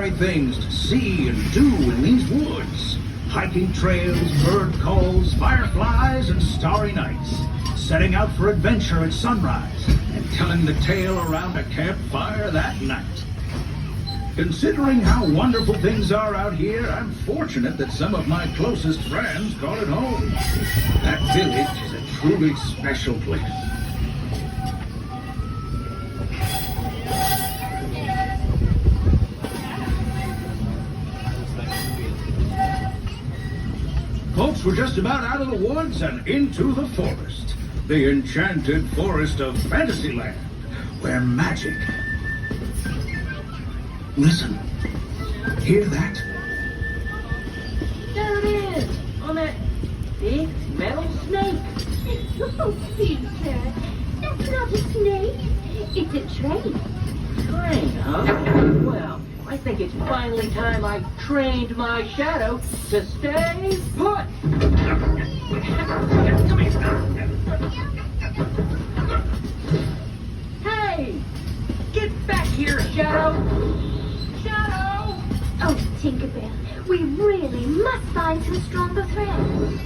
Things to see and do in these woods. Hiking trails, bird calls, fireflies, and starry nights. Setting out for adventure at sunrise and telling the tale around a campfire that night. Considering how wonderful things are out here, I'm fortunate that some of my closest friends call it home. That village is a truly special place. Folks, we're just about out of the woods and into the forest. The enchanted forest of Fantasyland, where magic... Listen. Hear that? There it is, on that big metal snake. Oh, Peter, that's not a snake. It's a train. Train, huh? Well, I think it's finally time I trained my shadow to stay put. Hey! Get back here, Shadow! Shadow! Oh, Tinkerbell, we really must find some stronger thread.